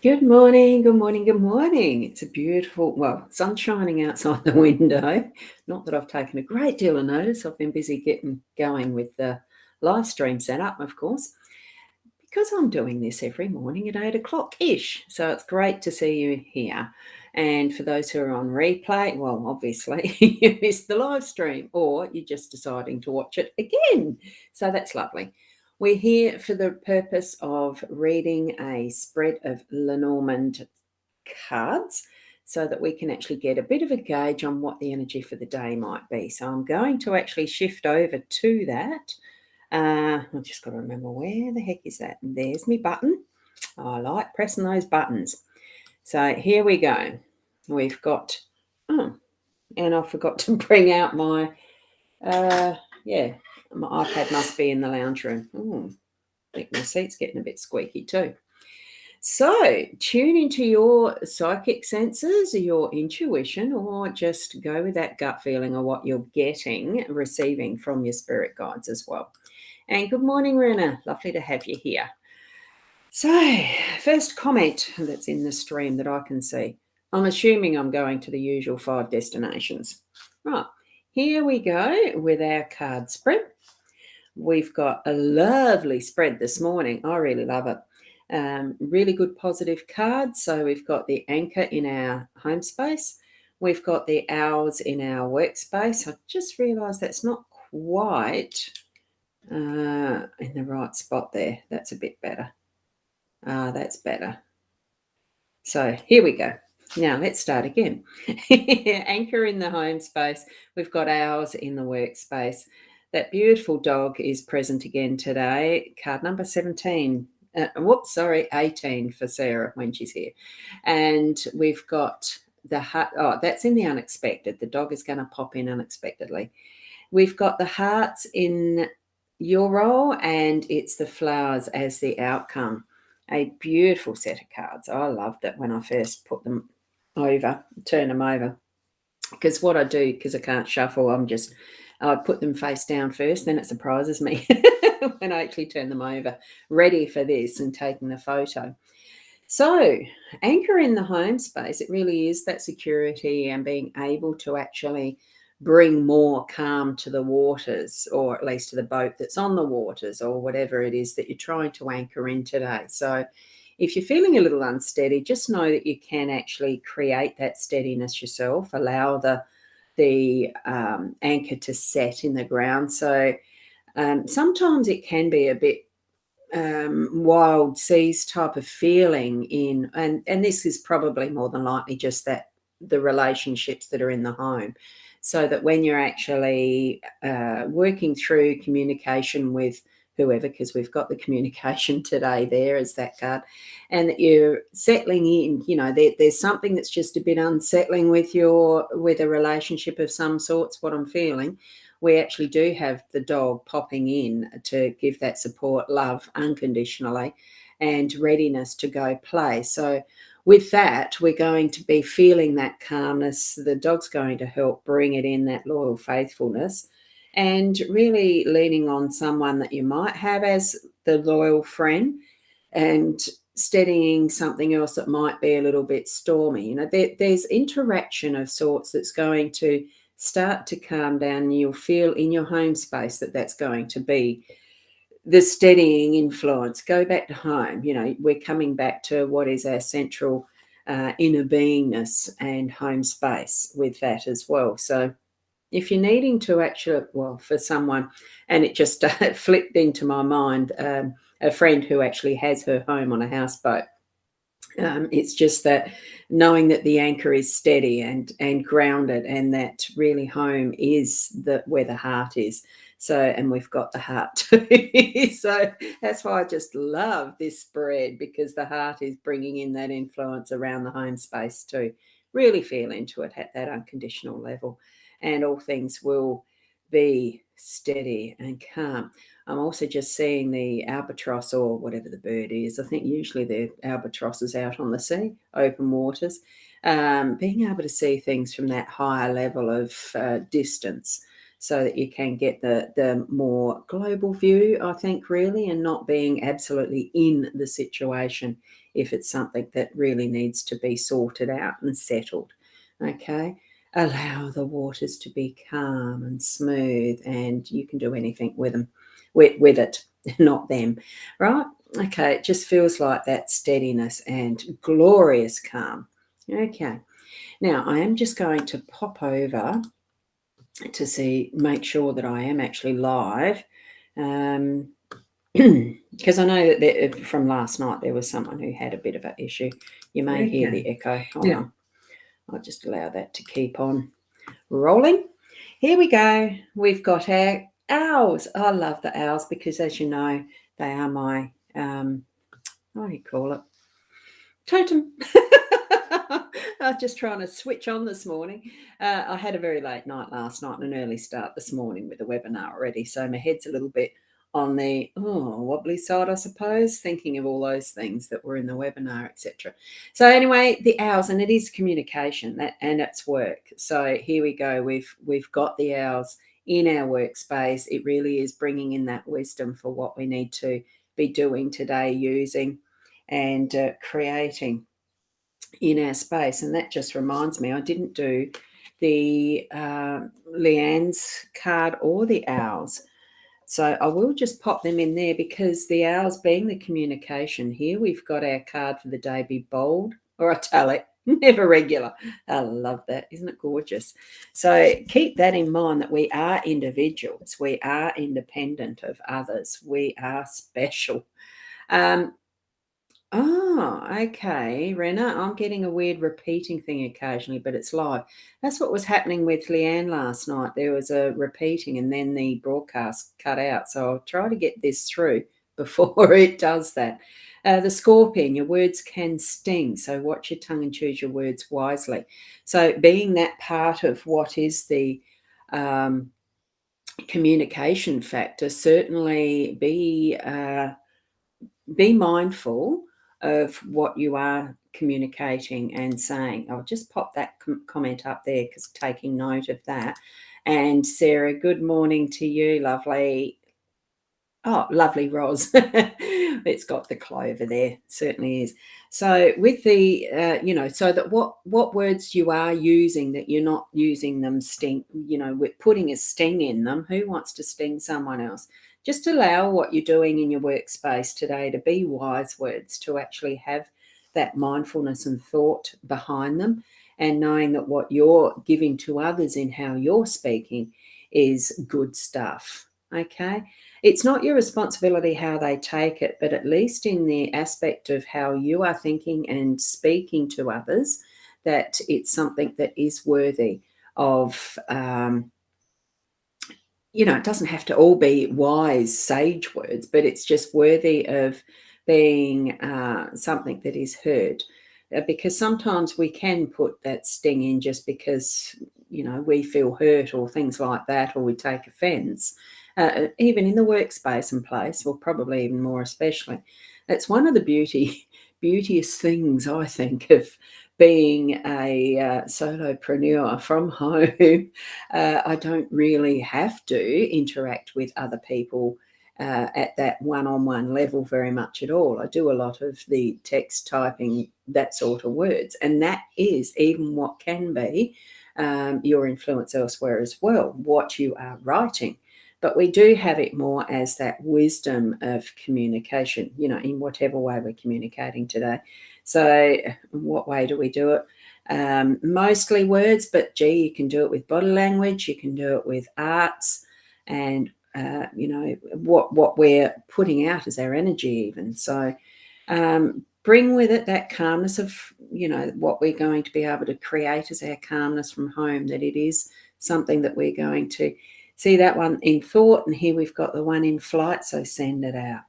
Good morning, good morning, good morning. It's a beautiful, sun shining outside the window. Not that I've taken a great deal of notice. I've been busy getting going with the live stream setup, of course, because I'm doing this every morning at 8 o'clock-ish. So it's great to see you here. And for those who are on replay, well, obviously you missed the live stream or you're just deciding to watch it again. So that's lovely. We're here for the purpose of reading a spread of Lenormand cards so that we can actually get a bit of a gauge on what the energy for the day might be. So I'm going to actually shift over to that. I've just got to remember where the heck is that. There's my button. I like pressing those buttons. So here we go. We've got, and I forgot to bring out my, my iPad must be in the lounge room. I think my seat's getting a bit squeaky too. So tune into your psychic senses, your intuition, or just go with that gut feeling of what you're receiving from your spirit guides as well. And good morning, Rena. Lovely to have you here. So, first comment that's in the stream that I can see. I'm assuming I'm going to the usual 5 destinations. Right, here we go with our card spread. We've got a lovely spread this morning. I really love it. Really good positive cards. So we've got the anchor in our home space. We've got the owls in our workspace. I just realised that's not quite in the right spot there. That's a bit better. That's better. So here we go. Now let's start again. Anchor in the home space. We've got owls in the workspace. That beautiful dog is present again today. Card number 17. 18 for Sarah when she's here. And we've got the heart. Oh, that's in the unexpected. The dog is going to pop in unexpectedly. We've got the hearts in your role, and it's the flowers as the outcome. A beautiful set of cards. I loved it when I first put them over, turn them over. Because what I do, because I can't shuffle, I put them face down first, then it surprises me when I actually turn them over, ready for this and taking the photo. So, anchor in the home space, it really is that security and being able to actually bring more calm to the waters, or at least to the boat that's on the waters, or whatever it is that you're trying to anchor in today. So if you're feeling a little unsteady, just know that you can actually create that steadiness yourself, allow the anchor to set in the ground. So sometimes it can be a bit wild seas type of feeling and this is probably more than likely just that the relationships that are in the home, so that when you're actually working through communication with whoever, because we've got the communication today there as that card, and that you're settling in, there's something that's just a bit unsettling with a relationship of some sorts, what I'm feeling. We actually do have the dog popping in to give that support, love unconditionally, and readiness to go play. So with that, we're going to be feeling that calmness. The dog's going to help bring it in, that loyal faithfulness, and really leaning on someone that you might have as the loyal friend, and steadying something else that might be a little bit stormy. There's interaction of sorts that's going to start to calm down, and you'll feel in your home space that that's going to be the steadying influence. Go back to home. We're coming back to what is our central inner beingness and home space with that as well. So if you're needing to actually, for someone, and it just flipped into my mind, a friend who actually has her home on a houseboat. It's just that knowing that the anchor is steady and grounded, and that really home is where the heart is. So, and we've got the heart too. So that's why I just love this spread, because the heart is bringing in that influence around the home space too. Really feel into it at that unconditional level, and all things will be steady and calm. I'm also just seeing the albatross, or whatever the bird is. I think usually the albatross is out on the sea, open waters, being able to see things from that higher level of distance. so that you can get the more global view, I think, really, and not being absolutely in the situation if it's something that really needs to be sorted out and settled. Okay. Allow the waters to be calm and smooth, and you can do anything with them, with it, not them. Right? Okay, it just feels like that steadiness and glorious calm. Okay. Now I am just going to pop over to make sure that I am actually live. Because I know that from last night there was someone who had a bit of an issue. You may hear the echo. Hold on. I'll just allow that to keep on rolling. Here we go. We've got our owls. I love the owls because, as you know, they are my, what do you call it? Totem. I was just trying to switch on this morning. I had a very late night last night and an early start this morning with the webinar already. So my head's a little bit on the wobbly side, I suppose, thinking of all those things that were in the webinar, etc. So anyway, the owls, and it is communication and it's work. So here we go. We've got the owls in our workspace. It really is bringing in that wisdom for what we need to be doing today, using and creating in our space. And that just reminds me, I didn't do the Leanne's card or the owls. So I will just pop them in there because the owls being the communication, here we've got our card for the day: be bold or italic, never regular. I love that. Isn't it gorgeous? So keep that in mind, that we are individuals. We are independent of others. We are special. Okay, Rena, I'm getting a weird repeating thing occasionally, but it's live. That's what was happening with Leanne last night. There was a repeating and then the broadcast cut out. So I'll try to get this through before it does that. The Scorpion, your words can sting, so watch your tongue and choose your words wisely. So being that part of what is the communication factor, certainly be mindful of what you are communicating and saying. I'll just pop that comment up there because taking note of that. And Sarah, good morning to you, lovely. Oh, lovely, Ros. It's got the clover there, certainly is. So with the, so that what words you are using, that you're not using them sting, with putting a sting in them. Who wants to sting someone else? Just allow what you're doing in your workspace today to be wise words, to actually have that mindfulness and thought behind them, and knowing that what you're giving to others in how you're speaking is good stuff. Okay. It's not your responsibility how they take it, but at least in the aspect of how you are thinking and speaking to others, that it's something that is worthy of, it doesn't have to all be wise, sage words, but it's just worthy of being something that is heard. Because sometimes we can put that sting in just because, we feel hurt or things like that, or we take offense. Even in the workspace and place, or probably even more especially. That's one of the beauteous things, I think, of being a solopreneur from home. I don't really have to interact with other people at that one-on-one level very much at all. I do a lot of the text typing, that sort of words, and that is even what can be your influence elsewhere as well, what you are writing. But we do have it more as that wisdom of communication, in whatever way we're communicating today. So what way do we do it? Mostly words, but you can do it with body language, you can do it with arts, and what we're putting out is our energy even. So bring with it that calmness of, what we're going to be able to create as our calmness from home, that it is something that we're going to see. That one in thought, and here we've got the one in flight, so send it out.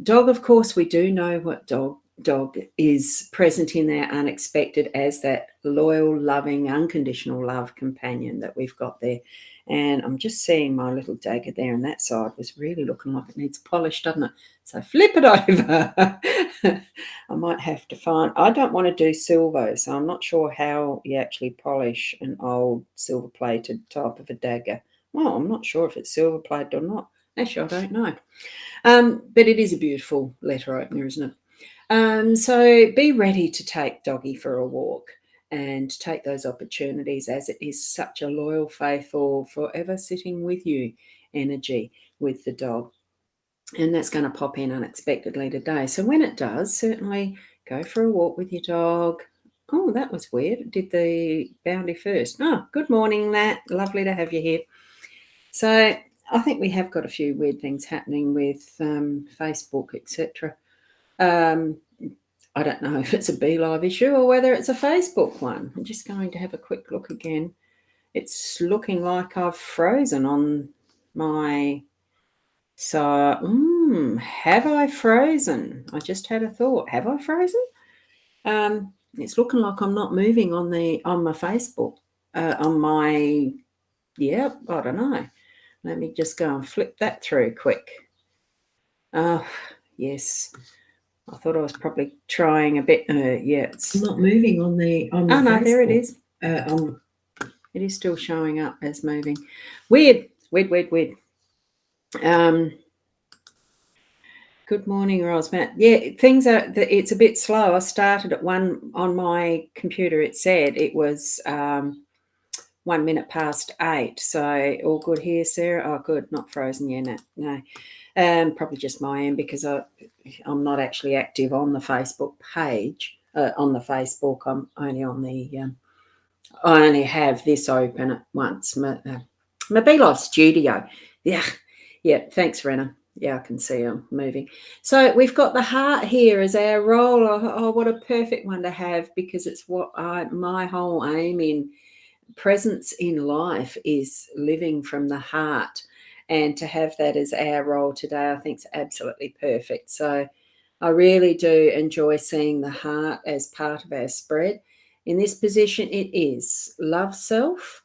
Dog, of course, we do know what dog is present in there unexpected as that loyal, loving, unconditional love companion that we've got there. And I'm just seeing my little dagger there, and that side was really looking like it needs polish, doesn't it? So flip it over. I might have to find, I don't want to do silver, so I'm not sure how you actually polish an old silver plated type of a dagger. Well, I'm not sure if it's silver plated or not. Actually, I don't know. But it is a beautiful letter opener, isn't it? So be ready to take Doggy for a walk and take those opportunities, as it is such a loyal, faithful, forever sitting with you energy with the dog. And that's going to pop in unexpectedly today. So when it does, certainly go for a walk with your dog. Oh, that was weird. It did the Boundy first. Oh, good morning, Nat. Lovely to have you here. So I think we have got a few weird things happening with Facebook, etc. I don't know if it's a BeLive issue or whether it's a Facebook one. I'm just going to have a quick look again. It's looking like I've frozen on my... So, have I frozen? I just had a thought. Have I frozen? It's looking like I'm not moving on my Facebook. On my... Yep, I don't know. Let me just go and flip that through quick. Oh, yes. I thought I was probably trying a bit. Yeah, it's not moving on the Oh no, Facebook. there it is. It is still showing up as moving. Weird. Good morning, Rosmatt. Yeah, things are. It's a bit slow. I started at 1 on my computer. It said it was 1 minute past 8. So all good here, Sarah. Oh, good. Not frozen yet. No. Probably just my end because I'm not actually active on the Facebook page. On the Facebook, I'm only on the. I only have this open at once. My BeLive Studio. Yeah. Thanks, Rena. Yeah, I can see I'm moving. So we've got the heart here as our role. Oh, what a perfect one to have, because it's what my whole aim in presence in life is, living from the heart. And to have that as our role today, I think is absolutely perfect. So I really do enjoy seeing the heart as part of our spread. In this position, it is love self.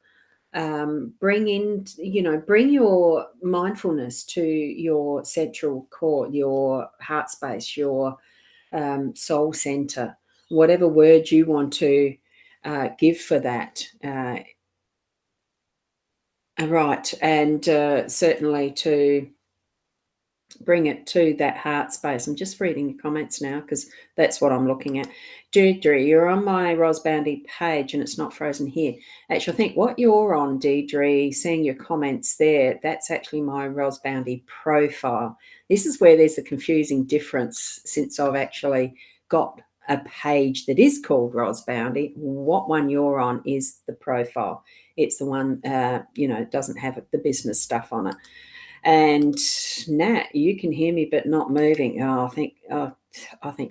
Bring your mindfulness to your central core, your heart space, your soul center, whatever word you want to give for that. Right, and certainly to bring it to that heart space. I'm just reading the comments now because that's what I'm looking at. Deirdre, you're on my rosboundy page and it's not frozen here. Actually, I think what you're on, Deirdre, seeing your comments there, that's actually my rosboundy profile. This is where there's a confusing difference, since I've actually got a page that is called rosboundy. What one you're on is the profile. It's the one, doesn't have the business stuff on it. And Nat, you can hear me but not moving. I think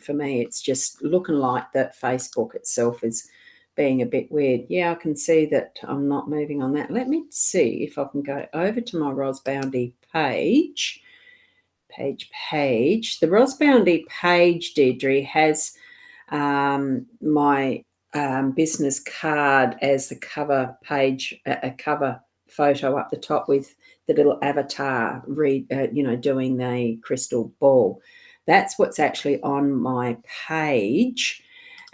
for me it's just looking like that Facebook itself is being a bit weird. Yeah, I can see that I'm not moving on that. Let me see if I can go over to my rosboundy page. The rosboundy page, Deirdre, has my business card as the cover page, a cover photo up the top with the little avatar doing the crystal ball. That's what's actually on my page.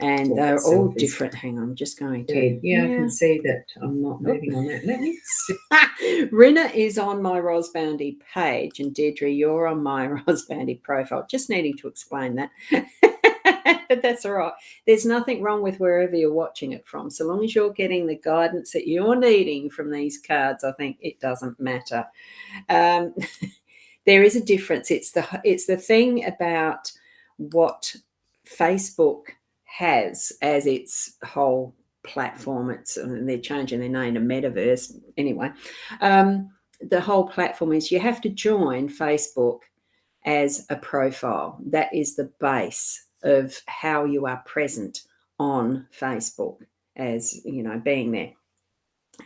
And they're all different. Hang on, I'm just going to. Yeah, I can see that I'm not moving on that. Let me see. Rina is on my rosboundy page, and Deirdre, you're on my rosboundy profile. Just needing to explain that. But that's all right. There's nothing wrong with wherever you're watching it from. So long as you're getting the guidance that you're needing from these cards, I think it doesn't matter. There is a difference. It's the thing about what Facebook has as its whole platform. They're changing their name to Metaverse anyway. The whole platform is you have to join Facebook as a profile. That is the base of how you are present on Facebook, as being there.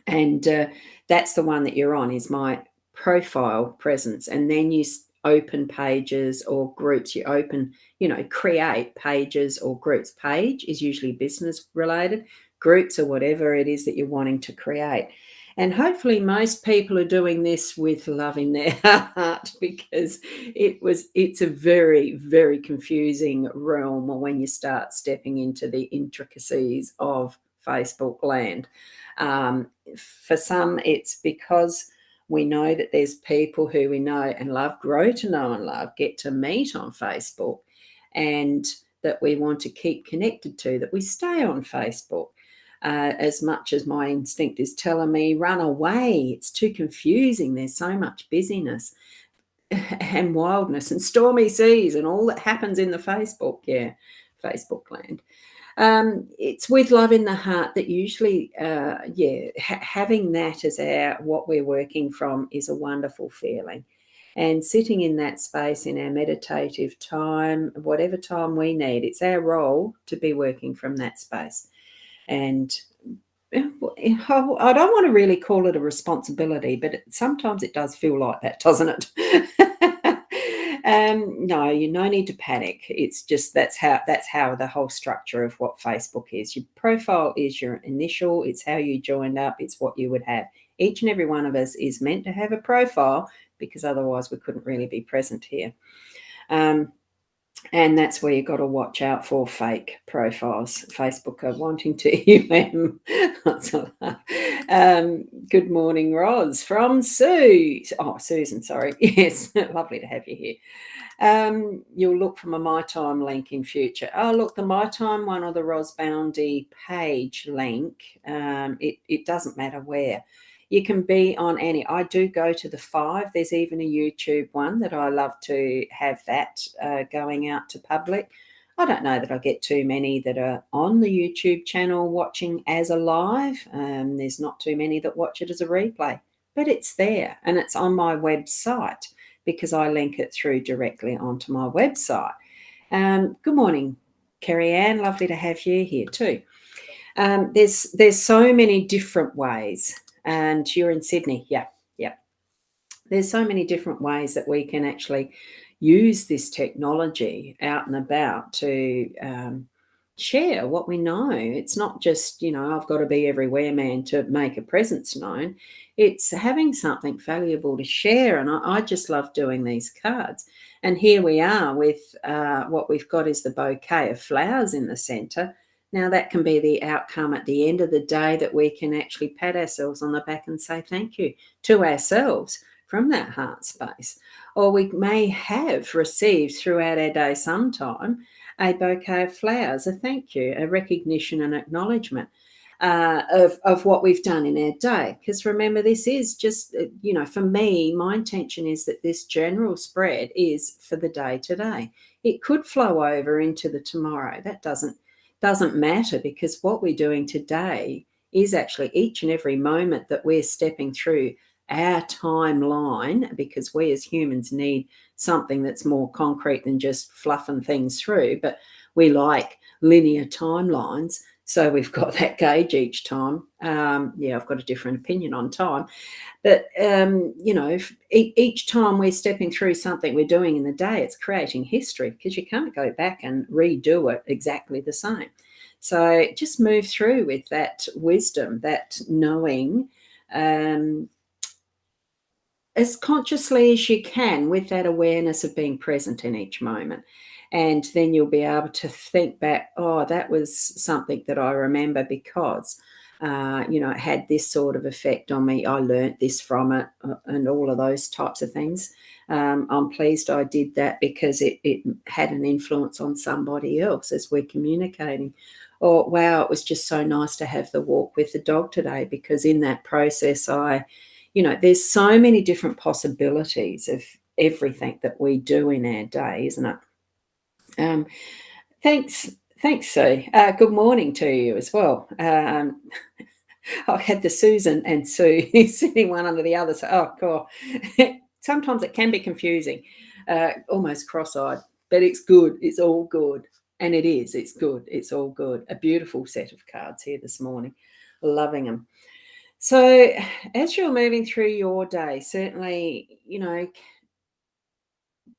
And that's the one that you're on, is my profile presence. And then you open pages or groups. You open, create pages or groups. Page is usually business related. Groups or whatever it is that you're wanting to create. And hopefully most people are doing this with love in their heart, because it's a very, very confusing realm when you start stepping into the intricacies of Facebook land. For some, it's because We know that there's people who we know and love, grow to know and love, get to meet on Facebook, and that we want to keep connected to, that we stay on Facebook. As much as my instinct is telling me, run away, it's too confusing, there's so much busyness and wildness and stormy seas and all that happens in the Facebook land. It's with love in the heart that usually, having that as what we're working from is a wonderful feeling. And sitting in that space in our meditative time, whatever time we need, it's our role to be working from that space. And I don't want to really call it a responsibility, but sometimes it does feel like that, doesn't it? No, no need to panic. It's just that's how the whole structure of what Facebook is. Your profile is your initial. It's how you joined up. It's what you would have. Each and every one of us is meant to have a profile, because otherwise we couldn't really be present here. And that's where you've got to watch out for fake profiles. Facebook are wanting to good morning, Roz, from Sue. Oh, Susan, sorry. Yes, lovely to have you here. You'll look from a My Time link in future. Oh, look, the My Time one or the Boundy page link, it doesn't matter where. You can be on any. I do go to the 5. There's even a YouTube one that I love to have that going out to public. I don't know that I get too many that are on the YouTube channel watching as a live. There's not too many that watch it as a replay, but it's there and it's on my website because I link it through directly onto my website. Good morning, Kerry Ann. Lovely to have you here too. There's so many different ways. And you're in Sydney. Yeah. There's so many different ways that we can actually use this technology out and about to share what we know. It's not just, I've got to be everywhere, man, to make a presence known. It's having something valuable to share. And I just love doing these cards. And here we are with what we've got is the bouquet of flowers in the centre. Now, that can be the outcome at the end of the day, that we can actually pat ourselves on the back and say thank you to ourselves from that heart space. Or we may have received throughout our day sometime a bouquet of flowers, a thank you, a recognition and acknowledgement of what we've done in our day. Because remember, this is just, for me, my intention is that this general spread is for the day today. It could flow over into the tomorrow. That doesn't matter, because what we're doing today is actually each and every moment that we're stepping through our timeline, because we as humans need something that's more concrete than just fluffing things through, but we like linear timelines. So we've got that gauge each time. I've got a different opinion on time. But, each time we're stepping through something we're doing in the day, it's creating history, because you can't go back and redo it exactly the same. So just move through with that wisdom, that knowing, as consciously as you can, with that awareness of being present in each moment. And then you'll be able to think back, oh, that was something that I remember because, it had this sort of effect on me. I learnt this from it, and all of those types of things. I'm pleased I did that because it had an influence on somebody else as we're communicating. Or, wow, it was just so nice to have the walk with the dog today, because in that process there's so many different possibilities of everything that we do in our day, isn't it? Thanks, Sue. Good morning to you as well. I had the Susan and Sue sitting one under the other. So, oh, God. Sometimes it can be confusing, almost cross-eyed, but it's good. It's all good. And it is. It's good. It's all good. A beautiful set of cards here this morning. Loving them. So as you're moving through your day, certainly,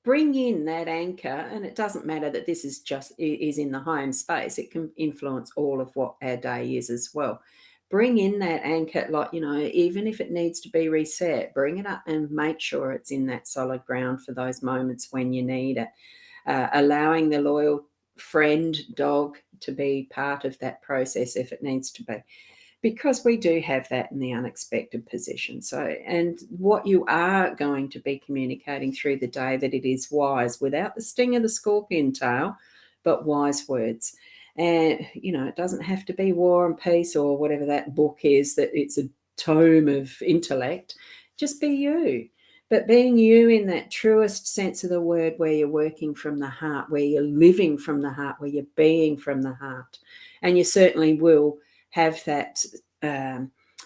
bring in that anchor, and it doesn't matter that this is in the home space. It can influence all of what our day is as well. Bring in that anchor, even if it needs to be reset, bring it up and make sure it's in that solid ground for those moments when you need it. Allowing the loyal friend, dog, to be part of that process if it needs to be. because we do have that in the unexpected position. So, and what you are going to be communicating through the day, that it is wise, without the sting of the scorpion tail, but wise words. And, it doesn't have to be War and Peace or whatever that book is, that it's a tome of intellect. Just be you. But being you in that truest sense of the word, where you're working from the heart, where you're living from the heart, where you're being from the heart. And you certainly will have that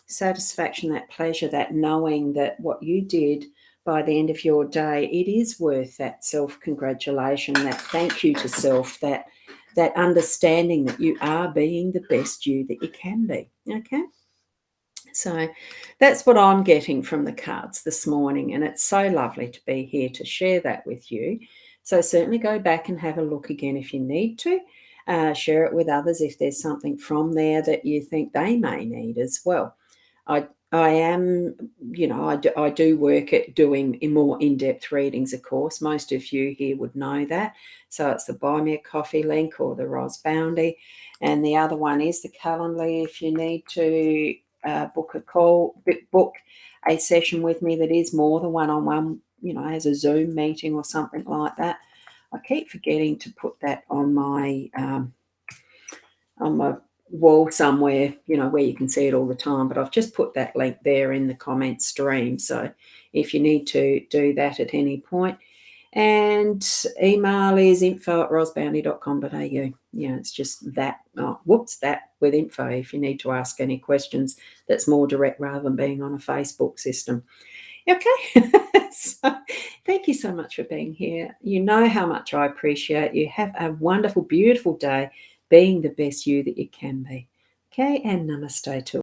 satisfaction, that pleasure, that knowing that what you did by the end of your day, it is worth that self-congratulation, that thank you to self, that understanding that you are being the best you that you can be. Okay? So that's what I'm getting from the cards this morning, and it's so lovely to be here to share that with you. So certainly go back and have a look again if you need to. Share it with others if there's something from there that you think they may need as well. I am, I do work at doing more in-depth readings, of course. Most of you here would know that. So it's the Buy Me a Coffee link or the Boundy. And the other one is the Calendly if you need to book a session with me that is more than one-on-one, as a Zoom meeting or something like that. I keep forgetting to put that on my wall somewhere, where you can see it all the time, but I've just put that link there in the comment stream. So if you need to do that at any point. And email is info@rosboundy.com.au. It's just that. That with info if you need to ask any questions. That's more direct rather than being on a Facebook system. Okay. So thank you so much for being here. You know how much I appreciate you. Have a wonderful, beautiful day, being the best you that you can be. Okay, and namaste to